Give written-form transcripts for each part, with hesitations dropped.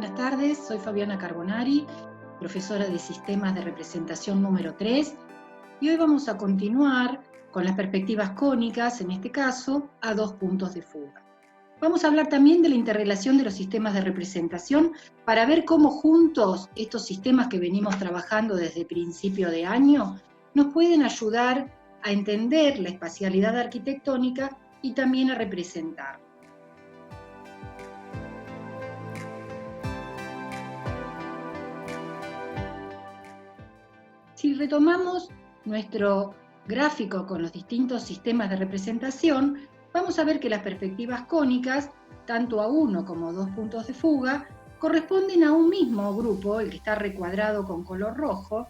Buenas tardes, soy Fabiana Carbonari, profesora de Sistemas de Representación número 3, y hoy vamos a continuar con las perspectivas cónicas, en este caso, a 2 puntos de fuga. Vamos a hablar también de la interrelación de los sistemas de representación para ver cómo juntos estos sistemas que venimos trabajando desde principio de año nos pueden ayudar a entender la espacialidad arquitectónica y también a representar. Si retomamos nuestro gráfico con los distintos sistemas de representación, vamos a ver que las perspectivas cónicas, tanto a 1 como a 2 puntos de fuga, corresponden a un mismo grupo, el que está recuadrado con color rojo,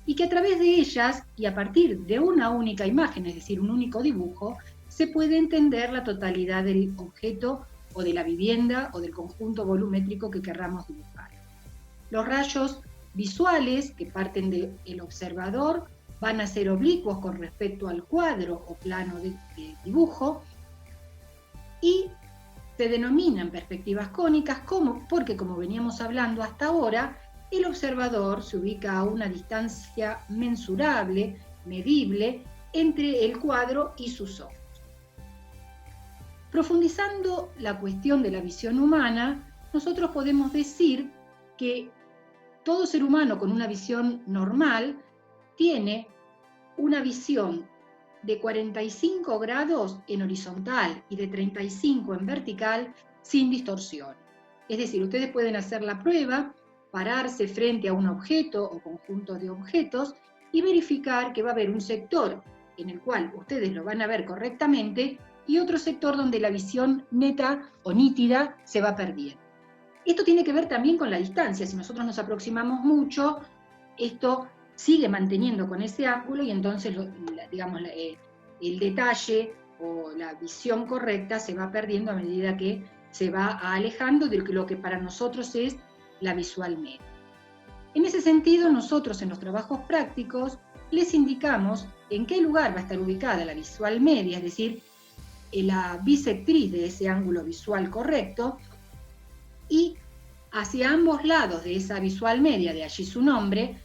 y que a través de ellas, y a partir de una única imagen, es decir, un único dibujo, se puede entender la totalidad del objeto o de la vivienda o del conjunto volumétrico que querramos dibujar. Los rayos visuales que parten del observador van a ser oblicuos con respecto al cuadro o plano de dibujo y se denominan perspectivas cónicas porque, como veníamos hablando hasta ahora, el observador se ubica a una distancia mensurable, medible, entre el cuadro y sus ojos. Profundizando la cuestión de la visión humana, nosotros podemos decir que todo ser humano con una visión normal tiene una visión de 45 grados en horizontal y de 35 en vertical sin distorsión. Es decir, ustedes pueden hacer la prueba, pararse frente a un objeto o conjunto de objetos y verificar que va a haber un sector en el cual ustedes lo van a ver correctamente y otro sector donde la visión neta o nítida se va perdiendo. Esto tiene que ver también con la distancia. Si nosotros nos aproximamos mucho, esto sigue manteniendo con ese ángulo y entonces, digamos, el detalle o la visión correcta se va perdiendo a medida que se va alejando de lo que para nosotros es la visual media. En ese sentido, nosotros en los trabajos prácticos les indicamos en qué lugar va a estar ubicada la visual media, es decir, la bisectriz de ese ángulo visual correcto, y hacia ambos lados de esa visual media, de allí su nombre,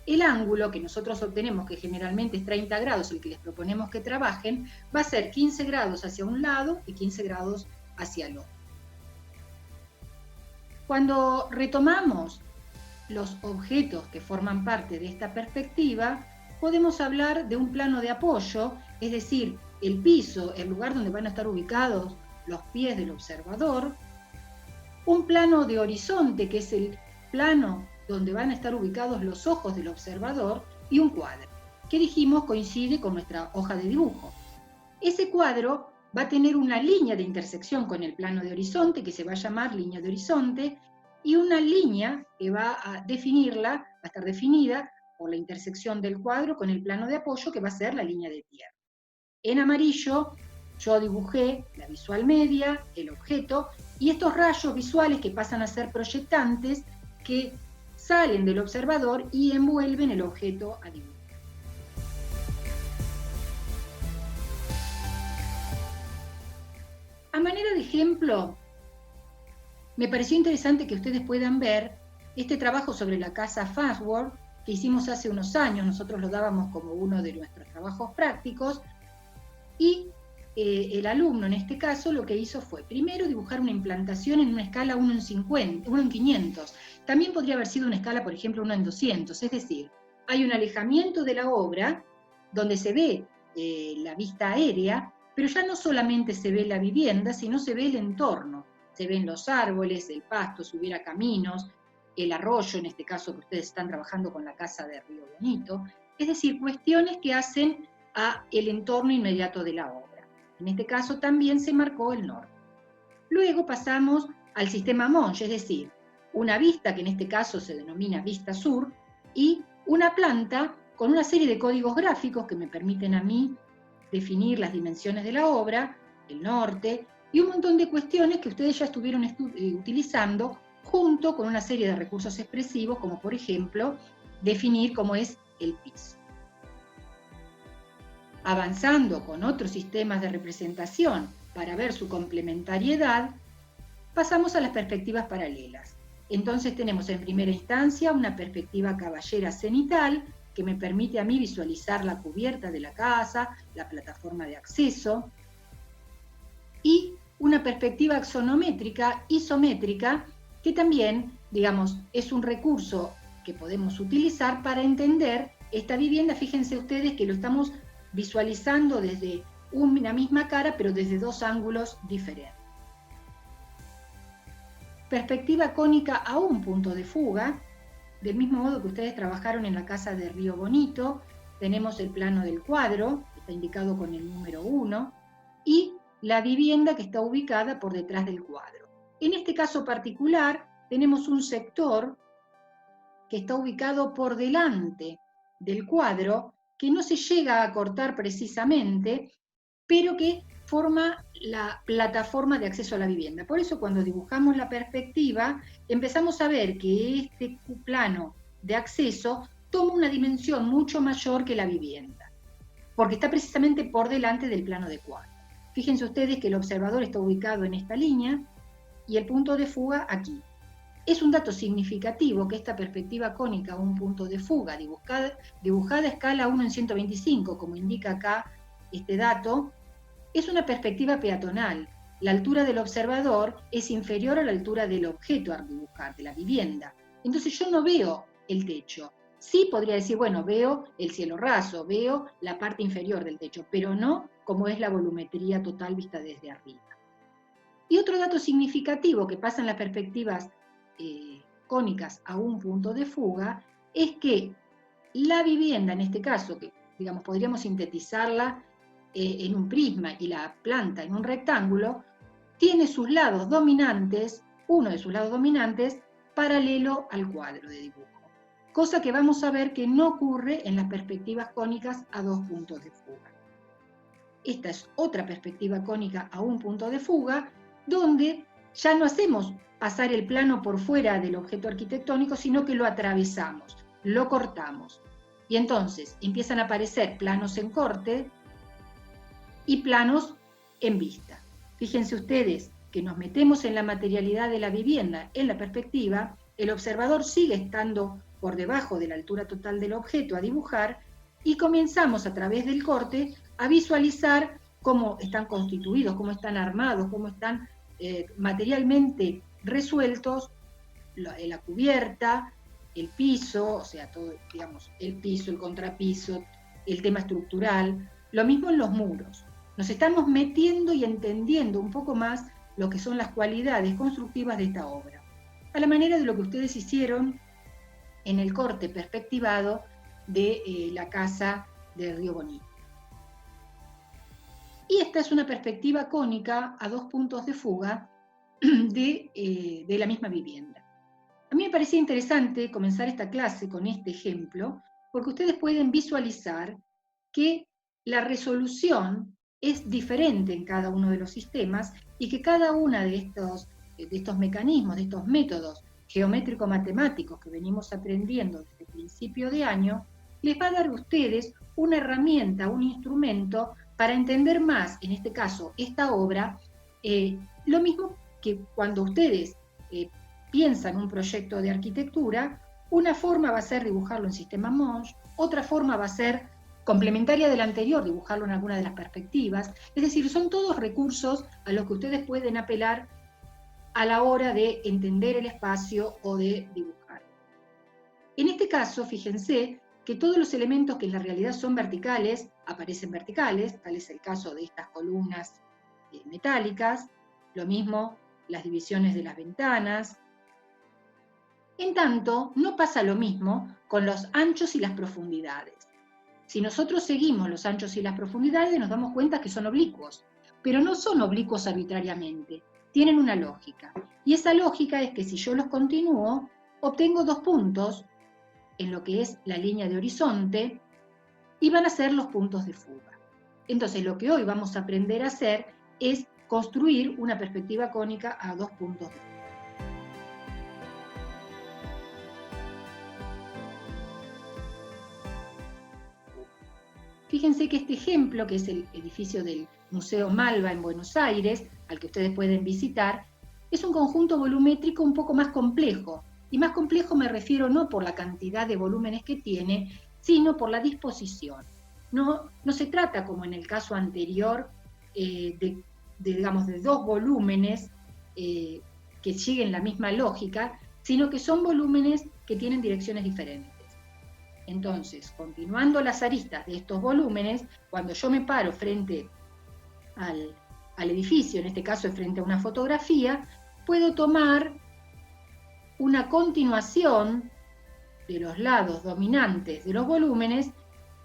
el ángulo que nosotros obtenemos, que generalmente es 30 grados, el que les proponemos que trabajen, va a ser 15 grados hacia un lado y 15 grados hacia el otro. Cuando retomamos los objetos que forman parte de esta perspectiva, podemos hablar de un plano de apoyo, es decir, el piso, el lugar donde van a estar ubicados los pies del observador, un plano de horizonte, que es el plano donde van a estar ubicados los ojos del observador, y un cuadro, que dijimos coincide con nuestra hoja de dibujo. Ese cuadro va a tener una línea de intersección con el plano de horizonte, que se va a llamar línea de horizonte, y una línea que va a definirla, va a estar definida por la intersección del cuadro con el plano de apoyo, que va a ser la línea de tierra. En amarillo yo dibujé la visual media, el objeto, y estos rayos visuales que pasan a ser proyectantes, que salen del observador y envuelven el objeto a dibujar. A manera de ejemplo, me pareció interesante que ustedes puedan ver este trabajo sobre la casa Farnsworth que hicimos hace unos años. Nosotros lo dábamos como uno de nuestros trabajos prácticos, y el alumno en este caso lo que hizo fue primero dibujar una implantación en una escala 1 en 50, 1 en 500. También podría haber sido una escala, por ejemplo, 1 en 200, es decir, hay un alejamiento de la obra donde se ve la vista aérea, pero ya no solamente se ve la vivienda, sino se ve el entorno. Se ven los árboles, el pasto, si hubiera caminos, el arroyo, en este caso que ustedes están trabajando con la casa de Río Bonito, es decir, cuestiones que hacen a el entorno inmediato de la obra. En este caso también se marcó el norte. Luego pasamos al sistema Monge, es decir, una vista que en este caso se denomina vista sur, y una planta con una serie de códigos gráficos que me permiten a mí definir las dimensiones de la obra, el norte, y un montón de cuestiones que ustedes ya estuvieron utilizando junto con una serie de recursos expresivos, como por ejemplo, definir cómo es el piso. Avanzando con otros sistemas de representación para ver su complementariedad, pasamos a las perspectivas paralelas. Entonces tenemos en primera instancia una perspectiva caballera cenital, que me permite a mí visualizar la cubierta de la casa, la plataforma de acceso, y una perspectiva axonométrica, isométrica, que también, digamos, es un recurso que podemos utilizar para entender esta vivienda. Fíjense ustedes que lo estamos visualizando desde una misma cara, pero desde dos ángulos diferentes. Perspectiva cónica a un punto de fuga, del mismo modo que ustedes trabajaron en la casa de Río Bonito, tenemos el plano del cuadro, que está indicado con el número 1, y la vivienda que está ubicada por detrás del cuadro. En este caso particular, tenemos un sector que está ubicado por delante del cuadro, que no se llega a cortar precisamente, pero que forma la plataforma de acceso a la vivienda. Por eso cuando dibujamos la perspectiva, empezamos a ver que este plano de acceso toma una dimensión mucho mayor que la vivienda, porque está precisamente por delante del plano de cuadro. Fíjense ustedes que el observador está ubicado en esta línea y el punto de fuga aquí. Es un dato significativo que esta perspectiva cónica a un punto de fuga dibujada a escala 1 en 125, como indica acá este dato, es una perspectiva peatonal. La altura del observador es inferior a la altura del objeto a dibujar, de la vivienda. Entonces yo no veo el techo. Sí podría decir, bueno, veo el cielo raso, veo la parte inferior del techo, pero no como es la volumetría total vista desde arriba. Y otro dato significativo que pasa en las perspectivas cónicas a un punto de fuga es que la vivienda, en este caso, que digamos podríamos sintetizarla en un prisma y la planta en un rectángulo, tiene sus lados dominantes, uno de sus lados dominantes, paralelo al cuadro de dibujo. Cosa que vamos a ver que no ocurre en las perspectivas cónicas a dos puntos de fuga. Esta es otra perspectiva cónica a un punto de fuga, donde ya no hacemos pasar el plano por fuera del objeto arquitectónico, sino que lo atravesamos, lo cortamos. Y entonces empiezan a aparecer planos en corte y planos en vista. Fíjense ustedes que nos metemos en la materialidad de la vivienda, en la perspectiva, el observador sigue estando por debajo de la altura total del objeto a dibujar, y comenzamos a través del corte a visualizar cómo están constituidos, cómo están armados, cómo están materialmente resueltos la cubierta, el piso, o sea, todo, digamos, el piso, el contrapiso, el tema estructural, lo mismo en los muros. Nos estamos metiendo y entendiendo un poco más lo que son las cualidades constructivas de esta obra, a la manera de lo que ustedes hicieron en el corte perspectivado de la casa de Río Bonito. Y esta es una perspectiva cónica a dos puntos de fuga de la misma vivienda. A mí me parecía interesante comenzar esta clase con este ejemplo, porque ustedes pueden visualizar que la resolución es diferente en cada uno de los sistemas y que cada uno de estos mecanismos, de estos métodos geométrico-matemáticos que venimos aprendiendo desde el principio de año, les va a dar a ustedes una herramienta, un instrumento para entender más, en este caso, esta obra, lo mismo que cuando ustedes piensan un proyecto de arquitectura, una forma va a ser dibujarlo en sistema Monge, otra forma va a ser complementaria de la anterior, dibujarlo en alguna de las perspectivas. Es decir, son todos recursos a los que ustedes pueden apelar a la hora de entender el espacio o de dibujar. En este caso, fíjense que todos los elementos que en la realidad son verticales, aparecen verticales, tal es el caso de estas columnas metálicas, lo mismo las divisiones de las ventanas. En tanto, no pasa lo mismo con los anchos y las profundidades. Si nosotros seguimos los anchos y las profundidades, nos damos cuenta que son oblicuos, pero no son oblicuos arbitrariamente, tienen una lógica. Y esa lógica es que si yo los continúo, obtengo dos puntos en lo que es la línea de horizonte, y van a ser los puntos de fuga. Entonces, lo que hoy vamos a aprender a hacer es construir una perspectiva cónica a dos puntos de fuga. Fíjense que este ejemplo, que es el edificio del Museo Malva en Buenos Aires, al que ustedes pueden visitar, es un conjunto volumétrico un poco más complejo. Y más complejo me refiero no por la cantidad de volúmenes que tiene, sino por la disposición. No se trata, como en el caso anterior, digamos, de dos volúmenes que siguen la misma lógica, sino que son volúmenes que tienen direcciones diferentes. Entonces, continuando las aristas de estos volúmenes, cuando yo me paro frente al edificio, en este caso frente a una fotografía, puedo tomar una continuación de los lados dominantes de los volúmenes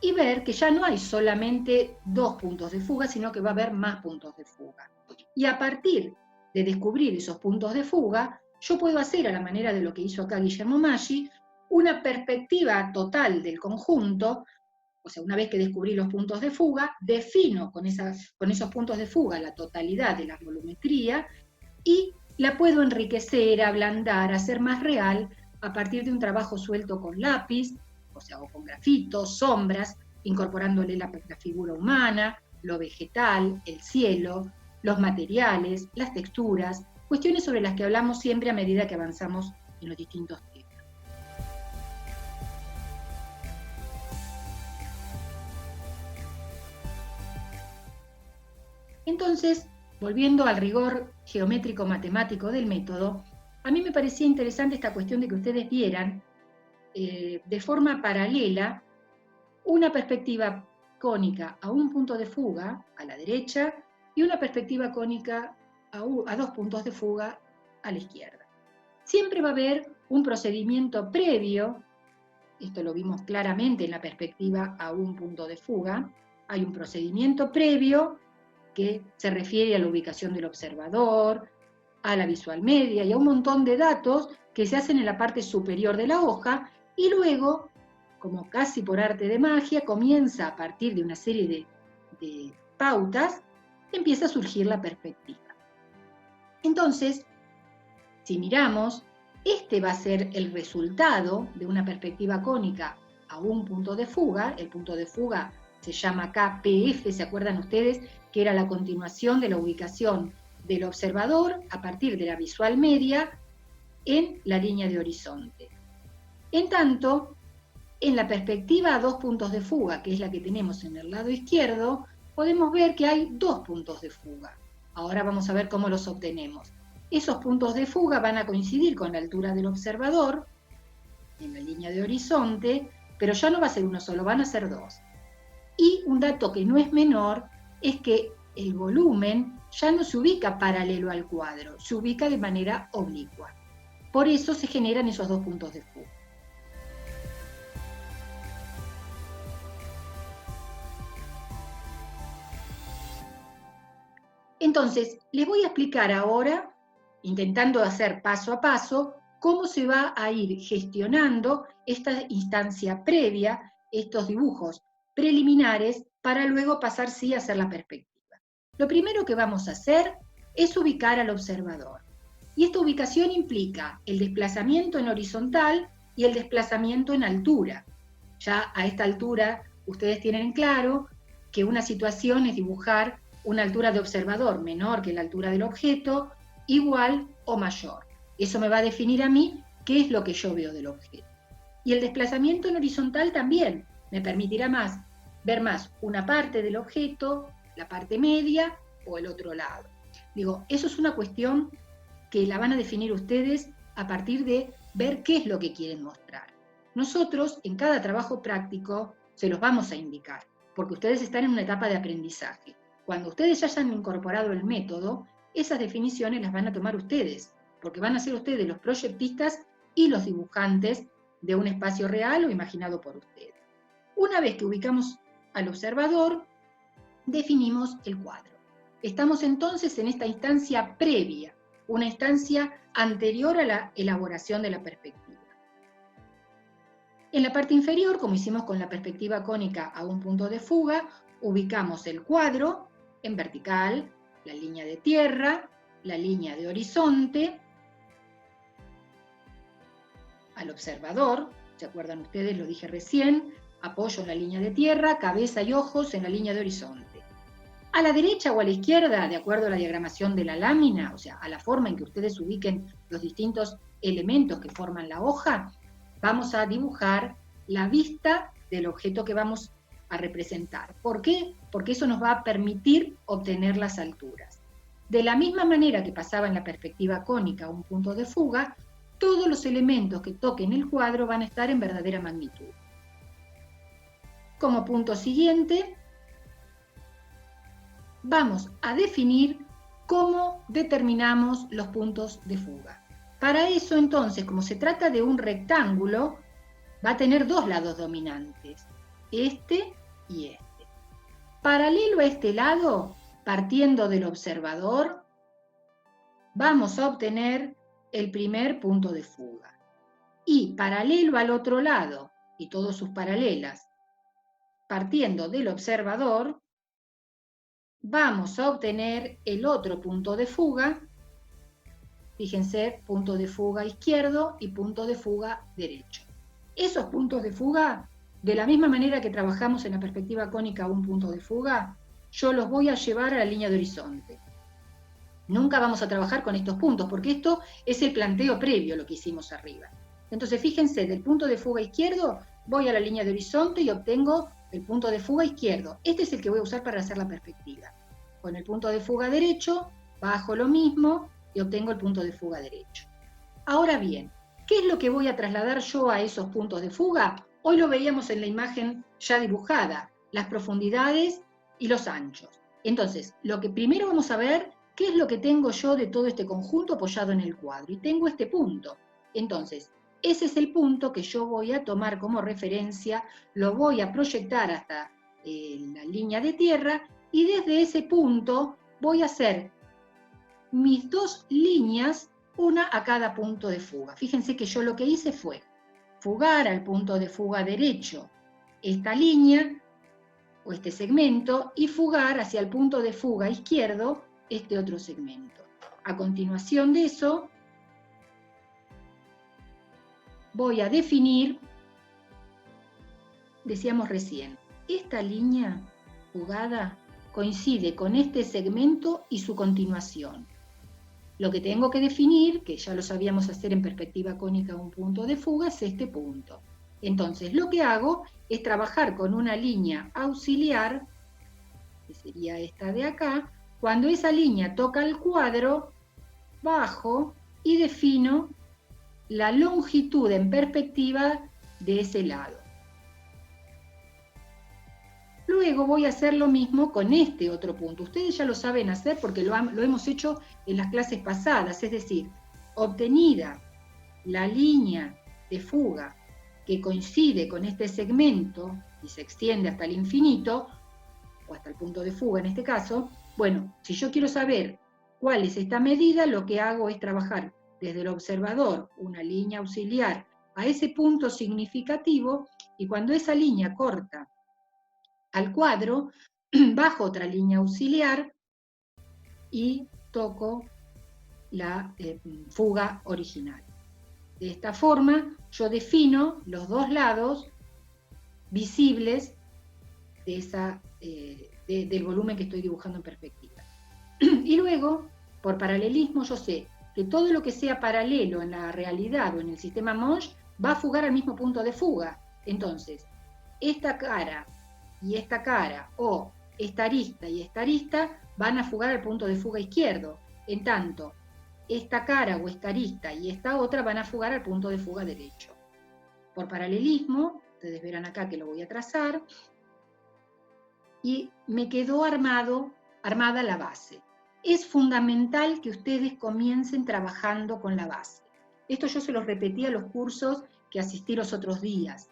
y ver que ya no hay solamente dos puntos de fuga, sino que va a haber más puntos de fuga. Y a partir de descubrir esos puntos de fuga, yo puedo hacer, a la manera de lo que hizo acá Guillermo Maggi, una perspectiva total del conjunto. O sea, una vez que descubrí los puntos de fuga, defino con esos puntos de fuga la totalidad de la volumetría y la puedo enriquecer, ablandar, hacer más real a partir de un trabajo suelto con lápiz, o sea, o con grafitos, sombras, incorporándole la figura humana, lo vegetal, el cielo, los materiales, las texturas, cuestiones sobre las que hablamos siempre a medida que avanzamos en los distintos temas. Entonces, volviendo al rigor geométrico-matemático del método, a mí me parecía interesante esta cuestión de que ustedes vieran de forma paralela una perspectiva cónica a un punto de fuga a la derecha y una perspectiva cónica a dos puntos de fuga a la izquierda. Siempre va a haber un procedimiento previo, esto lo vimos claramente en la perspectiva a un punto de fuga, hay un procedimiento previo que se refiere a la ubicación del observador, a la visual media y a un montón de datos que se hacen en la parte superior de la hoja, y luego, como casi por arte de magia, comienza a partir de una serie de pautas, empieza a surgir la perspectiva. Entonces, si miramos, este va a ser el resultado de una perspectiva cónica a un punto de fuga. El punto de fuga se llama acá PF, ¿se acuerdan ustedes? Que era la continuación de la ubicación del observador a partir de la visual media en la línea de horizonte. En tanto, en la perspectiva a dos puntos de fuga, que es la que tenemos en el lado izquierdo, podemos ver que hay dos puntos de fuga. Ahora vamos a ver cómo los obtenemos. Esos puntos de fuga van a coincidir con la altura del observador en la línea de horizonte, pero ya no va a ser uno solo, van a ser dos. Y un dato que no es menor es que el volumen ya no se ubica paralelo al cuadro, se ubica de manera oblicua. Por eso se generan esos dos puntos de fuga. Entonces, les voy a explicar ahora, intentando hacer paso a paso, cómo se va a ir gestionando esta instancia previa, estos dibujos preliminares, para luego pasar sí a hacer la perspectiva. Lo primero que vamos a hacer es ubicar al observador. Y esta ubicación implica el desplazamiento en horizontal y el desplazamiento en altura. Ya a esta altura ustedes tienen en claro que una situación es dibujar una altura de observador menor que la altura del objeto, igual o mayor. Eso me va a definir a mí qué es lo que yo veo del objeto. Y el desplazamiento en horizontal también me permitirá ver más una parte del objeto, la parte media o el otro lado. Digo, eso es una cuestión que la van a definir ustedes a partir de ver qué es lo que quieren mostrar. Nosotros, en cada trabajo práctico, se los vamos a indicar, porque ustedes están en una etapa de aprendizaje. Cuando ustedes ya hayan incorporado el método, esas definiciones las van a tomar ustedes, porque van a ser ustedes los proyectistas y los dibujantes de un espacio real o imaginado por ustedes. Una vez que ubicamos al observador, definimos el cuadro. Estamos entonces en esta instancia previa, una instancia anterior a la elaboración de la perspectiva. En la parte inferior, como hicimos con la perspectiva cónica a un punto de fuga, ubicamos el cuadro en vertical, la línea de tierra, la línea de horizonte, al observador, ¿se acuerdan ustedes? Lo dije recién, apoyo en la línea de tierra, cabeza y ojos en la línea de horizonte. A la derecha o a la izquierda, de acuerdo a la diagramación de la lámina, o sea, a la forma en que ustedes ubiquen los distintos elementos que forman la hoja, vamos a dibujar la vista del objeto que vamos a representar. ¿Por qué? Porque eso nos va a permitir obtener las alturas. De la misma manera que pasaba en la perspectiva cónica un punto de fuga, todos los elementos que toquen el cuadro van a estar en verdadera magnitud. Como punto siguiente, vamos a definir cómo determinamos los puntos de fuga. Para eso, entonces, como se trata de un rectángulo, va a tener dos lados dominantes, este y este. Paralelo a este lado, partiendo del observador, vamos a obtener el primer punto de fuga. Y paralelo al otro lado, y todas sus paralelas, partiendo del observador, vamos a obtener el otro punto de fuga. Fíjense, punto de fuga izquierdo y punto de fuga derecho. Esos puntos de fuga, de la misma manera que trabajamos en la perspectiva cónica un punto de fuga, yo los voy a llevar a la línea de horizonte. Nunca vamos a trabajar con estos puntos, porque esto es el planteo previo, lo que hicimos arriba. Entonces, fíjense, del punto de fuga izquierdo, voy a la línea de horizonte y obtengo el punto de fuga izquierdo. Este es el que voy a usar para hacer la perspectiva. Con el punto de fuga derecho, bajo lo mismo y obtengo el punto de fuga derecho. Ahora bien, ¿qué es lo que voy a trasladar yo a esos puntos de fuga? Hoy lo veíamos en la imagen ya dibujada, las profundidades y los anchos. Entonces, lo que primero vamos a ver, ¿qué es lo que tengo yo de todo este conjunto apoyado en el cuadro? Y tengo este punto. Entonces, ese es el punto que yo voy a tomar como referencia, lo voy a proyectar hasta la línea de tierra, y desde ese punto voy a hacer mis dos líneas, una a cada punto de fuga. Fíjense que yo lo que hice fue fugar al punto de fuga derecho esta línea o este segmento y fugar hacia el punto de fuga izquierdo este otro segmento. A continuación de eso, voy a definir, decíamos recién, esta línea fugada coincide con este segmento y su continuación. Lo que tengo que definir, que ya lo sabíamos hacer en perspectiva cónica un punto de fuga, es este punto. Entonces, lo que hago es trabajar con una línea auxiliar, que sería esta de acá. Cuando esa línea toca el cuadro, bajo y defino la longitud en perspectiva de ese lado. Luego voy a hacer lo mismo con este otro punto. Ustedes ya lo saben hacer porque lo hemos hecho en las clases pasadas, es decir, obtenida la línea de fuga que coincide con este segmento y se extiende hasta el infinito, o hasta el punto de fuga en este caso, bueno, si yo quiero saber cuál es esta medida, lo que hago es trabajar desde el observador una línea auxiliar a ese punto significativo, y cuando esa línea corta al cuadro, bajo otra línea auxiliar y toco la fuga original. De esta forma, yo defino los dos lados visibles de del volumen que estoy dibujando en perspectiva. Y luego, por paralelismo, yo sé que todo lo que sea paralelo en la realidad o en el sistema Monge va a fugar al mismo punto de fuga. Entonces, esta cara y esta cara, o esta arista y esta arista, van a fugar al punto de fuga izquierdo. En tanto, esta cara o esta arista y esta otra van a fugar al punto de fuga derecho. Por paralelismo, ustedes verán acá que lo voy a trazar, y me quedó armada la base. Es fundamental que ustedes comiencen trabajando con la base. Esto yo se los repetí a los cursos que asistí los otros días.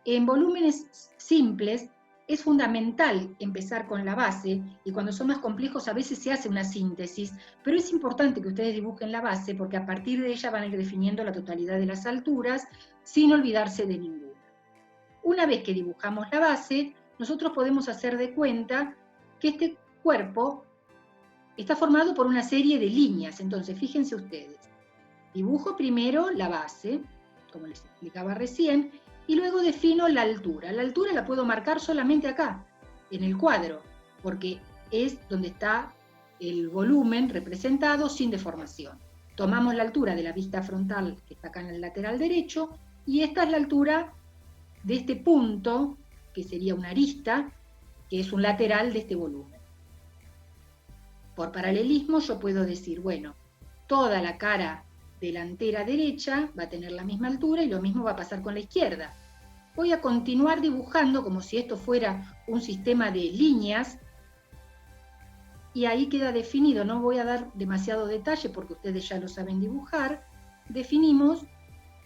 En volúmenes simples es fundamental empezar con la base, y cuando son más complejos a veces se hace una síntesis, pero es importante que ustedes dibujen la base porque a partir de ella van a ir definiendo la totalidad de las alturas sin olvidarse de ninguna. Una vez que dibujamos la base, nosotros podemos hacer de cuenta que este cuerpo está formado por una serie de líneas. Entonces, fíjense ustedes, dibujo primero la base, como les explicaba recién, y luego defino la altura. La altura la puedo marcar solamente acá, en el cuadro, porque es donde está el volumen representado sin deformación. Tomamos la altura de la vista frontal que está acá en el lateral derecho, y esta es la altura de este punto, que sería una arista, que es un lateral de este volumen. Por paralelismo yo puedo decir, bueno, toda la cara delantera derecha va a tener la misma altura y lo mismo va a pasar con la izquierda. Voy a continuar dibujando como si esto fuera un sistema de líneas, y ahí queda definido. No voy a dar demasiado detalle porque ustedes ya lo saben dibujar. Definimos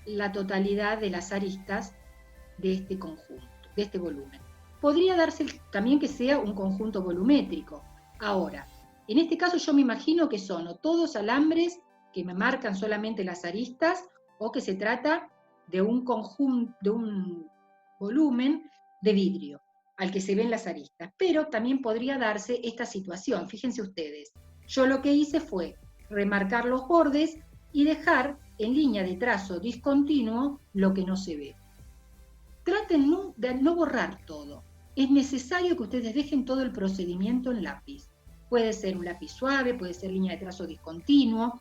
la totalidad de las aristas de este conjunto, de este volumen. Podría darse también que sea un conjunto volumétrico. Ahora, en este caso yo me imagino que son o todos alambres que me marcan solamente las aristas, o que se trata de un conjunto, de un volumen de vidrio al que se ven las aristas. Pero también podría darse esta situación. Fíjense ustedes, yo lo que hice fue remarcar los bordes y dejar en línea de trazo discontinuo lo que no se ve. Traten de no borrar todo. Es necesario que ustedes dejen todo el procedimiento en lápiz. Puede ser un lápiz suave, puede ser línea de trazo discontinuo.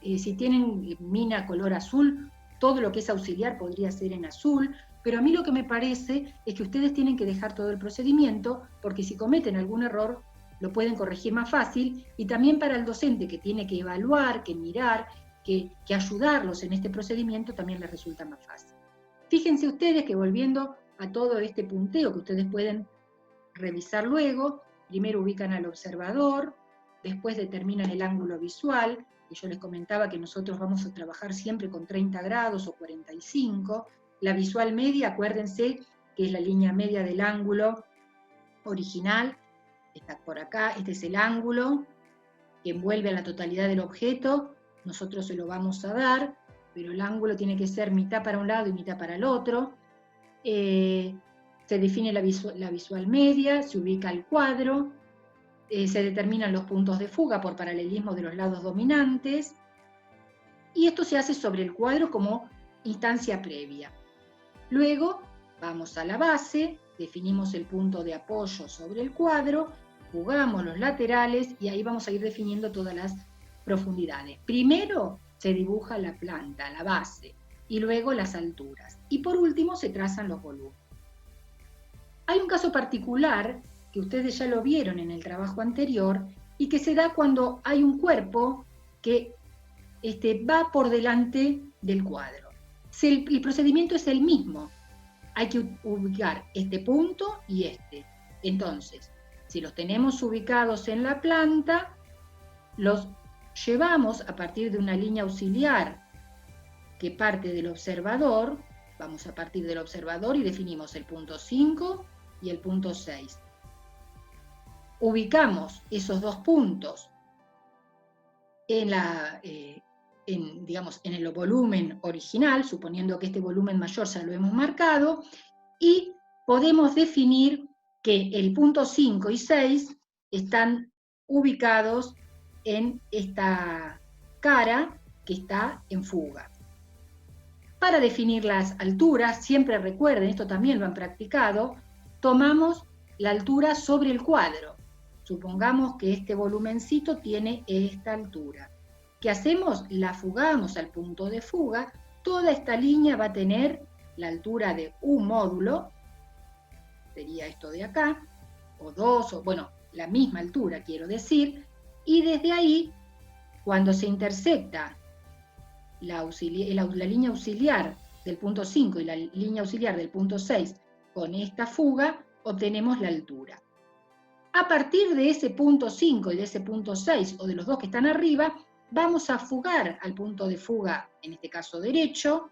Si tienen mina color azul, todo lo que es auxiliar podría ser en azul. Pero a mí lo que me parece es que ustedes tienen que dejar todo el procedimiento, porque si cometen algún error, lo pueden corregir más fácil, y también para el docente que tiene que evaluar, que mirar, que ayudarlos en este procedimiento, también les resulta más fácil. Fíjense ustedes que, volviendo a todo este punteo que ustedes pueden revisar luego, primero ubican al observador, después determinan el ángulo visual, y yo les comentaba que nosotros vamos a trabajar siempre con 30 grados o 45, la visual media, acuérdense que es la línea media del ángulo original, está por acá, este es el ángulo que envuelve a la totalidad del objeto, nosotros se lo vamos a dar, pero el ángulo tiene que ser mitad para un lado y mitad para el otro. Se define la visual media, se ubica el cuadro, se determinan los puntos de fuga por paralelismo de los lados dominantes, y esto se hace sobre el cuadro como instancia previa. Luego vamos a la base, definimos el punto de apoyo sobre el cuadro, jugamos los laterales y ahí vamos a ir definiendo todas las profundidades. Primero se dibuja la planta, la base, y luego las alturas. Y por último se trazan los volúmenes. Hay un caso particular que ustedes ya lo vieron en el trabajo anterior y que se da cuando hay un cuerpo que va por delante del cuadro. El procedimiento es el mismo. Hay que ubicar este punto y este. Entonces, si los tenemos ubicados en la planta, los llevamos a partir de una línea auxiliar que parte del observador. Vamos a partir del observador y definimos el punto 5 y el punto 6. Ubicamos esos dos puntos en el volumen original, suponiendo que este volumen mayor ya lo hemos marcado, y podemos definir que el punto 5 y 6 están ubicados en esta cara que está en fuga. Para definir las alturas, siempre recuerden, esto también lo han practicado, tomamos la altura sobre el cuadro. Supongamos que este volumencito tiene esta altura. ¿Qué hacemos? La fugamos al punto de fuga. Toda esta línea va a tener la altura de un módulo, sería esto de acá, o dos, o bueno, la misma altura quiero decir, y desde ahí, cuando se intersecta la línea auxiliar del punto 5 y la línea auxiliar del punto 6 con esta fuga, obtenemos la altura. A partir de ese punto 5 y de ese punto 6, o de los dos que están arriba, vamos a fugar al punto de fuga, en este caso derecho,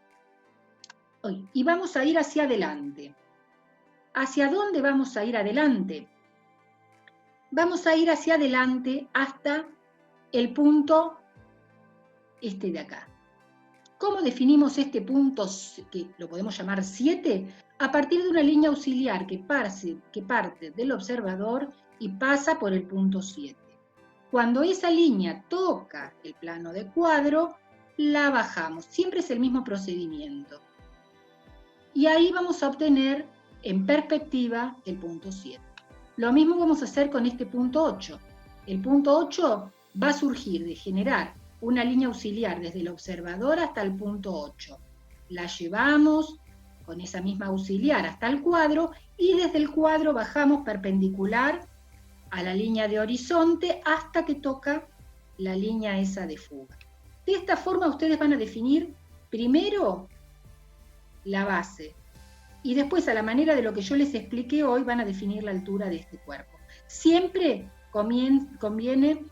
y vamos a ir hacia adelante. ¿Hacia dónde vamos a ir adelante? Vamos a ir hacia adelante hasta el punto de acá. ¿Cómo definimos este punto, que lo podemos llamar 7? A partir de una línea auxiliar que parte del observador y pasa por el punto 7. Cuando esa línea toca el plano de cuadro, la bajamos. Siempre es el mismo procedimiento. Y ahí vamos a obtener en perspectiva el punto 7. Lo mismo vamos a hacer con este punto 8. El punto 8 va a surgir de generar una línea auxiliar desde el observador hasta el punto 8. La llevamos con esa misma auxiliar hasta el cuadro y desde el cuadro bajamos perpendicular a la línea de horizonte hasta que toca la línea esa de fuga. De esta forma ustedes van a definir primero la base y después, a la manera de lo que yo les expliqué hoy, van a definir la altura de este cuerpo. Siempre conviene,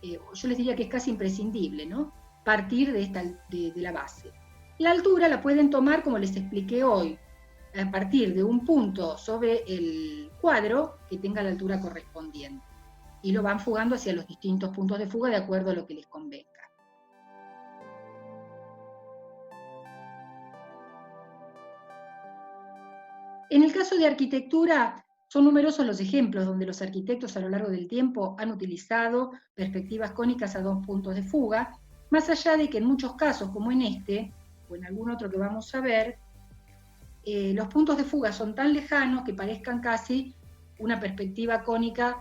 yo les diría que es casi imprescindible, ¿no?, partir de la base. La altura la pueden tomar, como les expliqué hoy, a partir de un punto sobre el cuadro que tenga la altura correspondiente. Y lo van fugando hacia los distintos puntos de fuga de acuerdo a lo que les convenga. En el caso de arquitectura, son numerosos los ejemplos donde los arquitectos a lo largo del tiempo han utilizado perspectivas cónicas a 2 puntos de fuga, más allá de que en muchos casos, como en este, o en algún otro que vamos a ver, los puntos de fuga son tan lejanos que parezcan casi una perspectiva cónica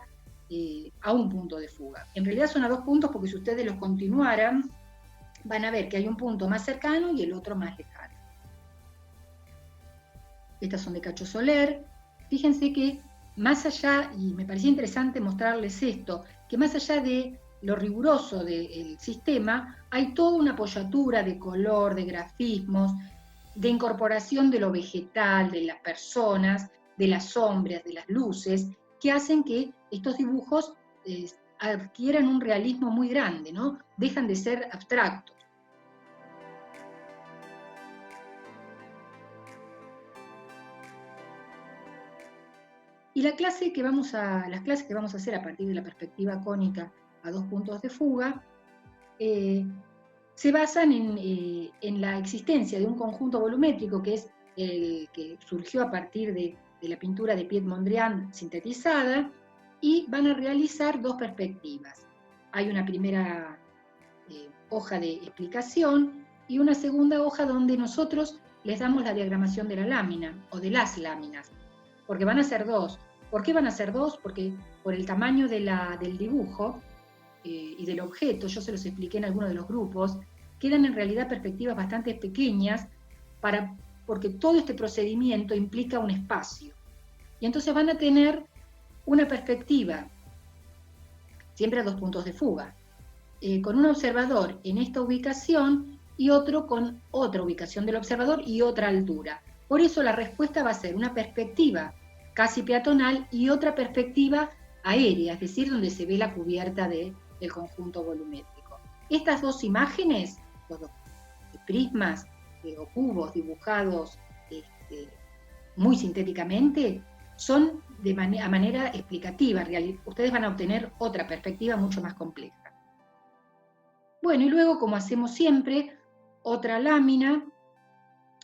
a un punto de fuga. En realidad son a 2 puntos porque si ustedes los continuaran, van a ver que hay un punto más cercano y el otro más lejano. Estas son de Cacho Soler. Fíjense que más allá, y me parecía interesante mostrarles esto, que más allá de lo riguroso del sistema, hay toda una apoyatura de color, de grafismos, de incorporación de lo vegetal, de las personas, de las sombras, de las luces, que hacen que estos dibujos adquieran un realismo muy grande, ¿no? Dejan de ser abstractos. Y las clases que vamos a hacer a partir de la perspectiva cónica a 2 puntos de fuga, se basan en la existencia de un conjunto volumétrico que es el que surgió a partir de la pintura de Piet Mondrian sintetizada, y van a realizar 2 perspectivas. Hay una primera hoja de explicación y una segunda hoja donde nosotros les damos la diagramación de la lámina o de las láminas, porque van a ser 2. ¿Por qué van a ser 2? Porque por el tamaño del dibujo y del objeto, yo se los expliqué en algunos de los grupos, quedan en realidad perspectivas bastante pequeñas porque todo este procedimiento implica un espacio. Y entonces van a tener una perspectiva, siempre a 2 puntos de fuga, con un observador en esta ubicación y otro con otra ubicación del observador y otra altura. Por eso la respuesta va a ser una perspectiva casi peatonal y otra perspectiva aérea, es decir, donde se ve la cubierta del conjunto volumétrico. Estas 2 imágenes, los 2 prismas o cubos dibujados muy sintéticamente, son a manera explicativa. Ustedes van a obtener otra perspectiva mucho más compleja. Bueno, y luego, como hacemos siempre, otra lámina,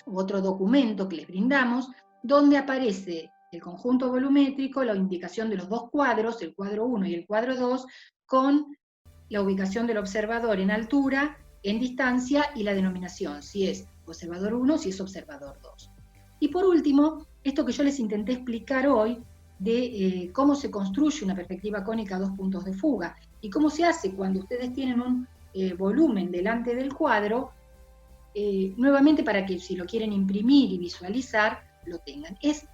otro documento que les brindamos, donde aparece el conjunto volumétrico, la indicación de los 2 cuadros, el cuadro 1 y el cuadro 2, con la ubicación del observador en altura, en distancia y la denominación, si es observador 1, si es observador 2. Y por último, esto que yo les intenté explicar hoy, de cómo se construye una perspectiva cónica a 2 puntos de fuga, y cómo se hace cuando ustedes tienen un volumen delante del cuadro, nuevamente para que si lo quieren imprimir y visualizar, lo tengan. Es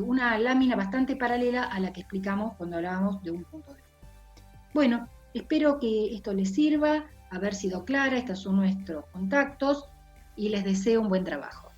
una lámina bastante paralela a la que explicamos cuando hablábamos de un punto de fuga. Bueno, espero que esto les sirva, haber sido clara. Estos son nuestros contactos y les deseo un buen trabajo.